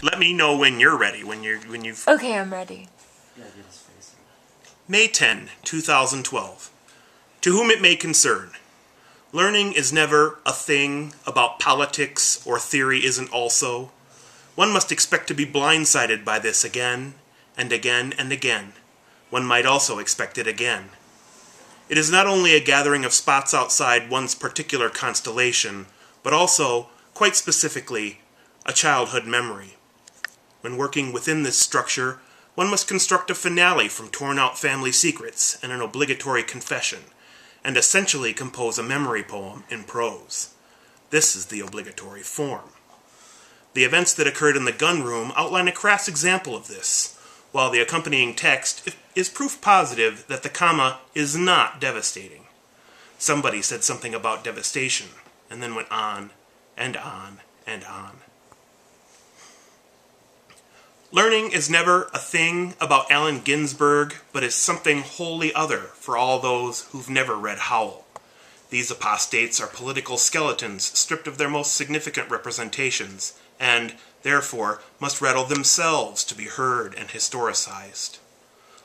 Let me know when you're ready, when you've... Okay, I'm ready. May 10, 2012. To whom it may concern. Learning is never a thing about politics or theory isn't also. One must expect to be blindsided by this again, and again, and again. One might also expect it again. It is not only a gathering of spots outside one's particular constellation, but also, quite specifically, a childhood memory. When working within this structure, one must construct a finale from torn-out family secrets and an obligatory confession, and essentially compose a memory poem in prose. This is the obligatory form. The events that occurred in the gun room outline a crass example of this, while the accompanying text is proof positive that the comma is not devastating. Somebody said something about devastation, and then went on, and on, and on. Learning is never a thing about Allen Ginsberg, but is something wholly other for all those who've never read Howl. These apostates are political skeletons stripped of their most significant representations, and, therefore, must rattle themselves to be heard and historicized.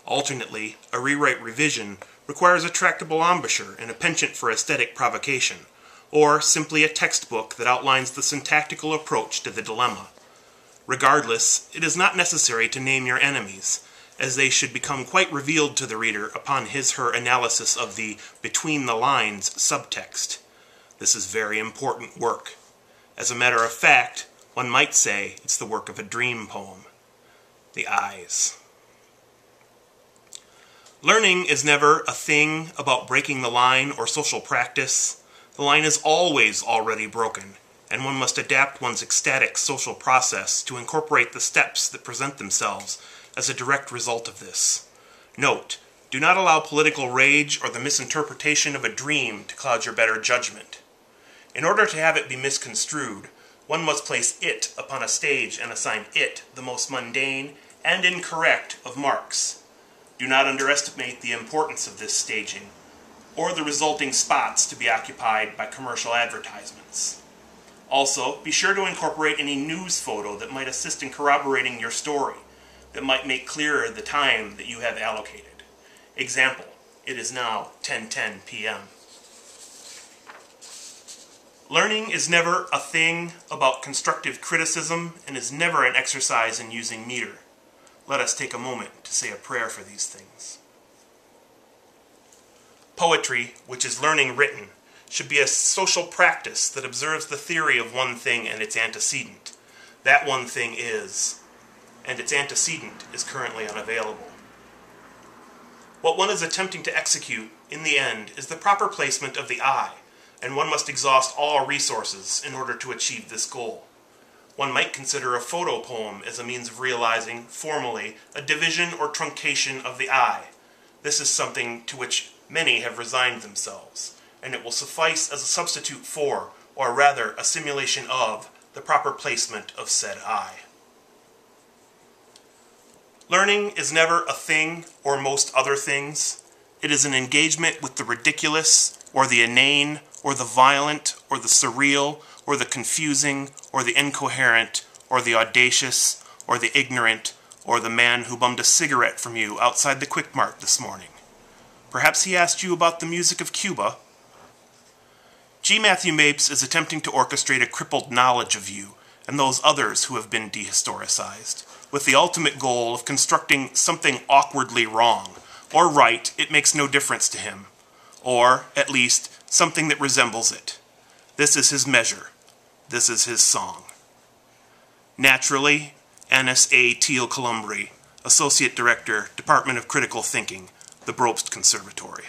Alternately, a rewrite revision requires a tractable embouchure and a penchant for aesthetic provocation, or simply a textbook that outlines the syntactical approach to the dilemma. Regardless, it is not necessary to name your enemies, as they should become quite revealed to the reader upon his/her analysis of the between-the-lines subtext. This is very important work. As a matter of fact, one might say it's the work of a dream poem. The eyes. Learning is never a thing about breaking the line or social practice. The line is always already broken, and one must adapt one's ecstatic social process to incorporate the steps that present themselves as a direct result of this. Note, do not allow political rage or the misinterpretation of a dream to cloud your better judgment. In order to have it be misconstrued, one must place it upon a stage and assign it the most mundane and incorrect of marks. Do not underestimate the importance of this staging, or the resulting spots to be occupied by commercial advertisements. Also, be sure to incorporate any news photo that might assist in corroborating your story, that might make clearer the time that you have allocated. Example, it is now 10:10 p.m. Learning is never a thing about constructive criticism and is never an exercise in using meter. Let us take a moment to say a prayer for these things. Poetry, which is learning written, should be a social practice that observes the theory of one thing and its antecedent. That one thing is, and its antecedent is currently unavailable. What one is attempting to execute, in the end, is the proper placement of the I, and one must exhaust all resources in order to achieve this goal. One might consider a photo poem as a means of realizing, formally, a division or truncation of the I. This is something to which many have resigned themselves, and it will suffice as a substitute for, or rather a simulation of, the proper placement of said I. Learning is never a thing or most other things. It is an engagement with the ridiculous, or the inane, or the violent, or the surreal, or the confusing, or the incoherent, or the audacious, or the ignorant, or the man who bummed a cigarette from you outside the Quick Mart this morning. Perhaps he asked you about the music of Cuba. G. Matthew Mapes is attempting to orchestrate a crippled knowledge of you and those others who have been dehistoricized, with the ultimate goal of constructing something awkwardly wrong, or right, it makes no difference to him, or, at least, something that resembles it. This is his measure. This is his song. Naturally, Annis A. Teal Columbry, Associate Director, Department of Critical Thinking, the Brobst Conservatory.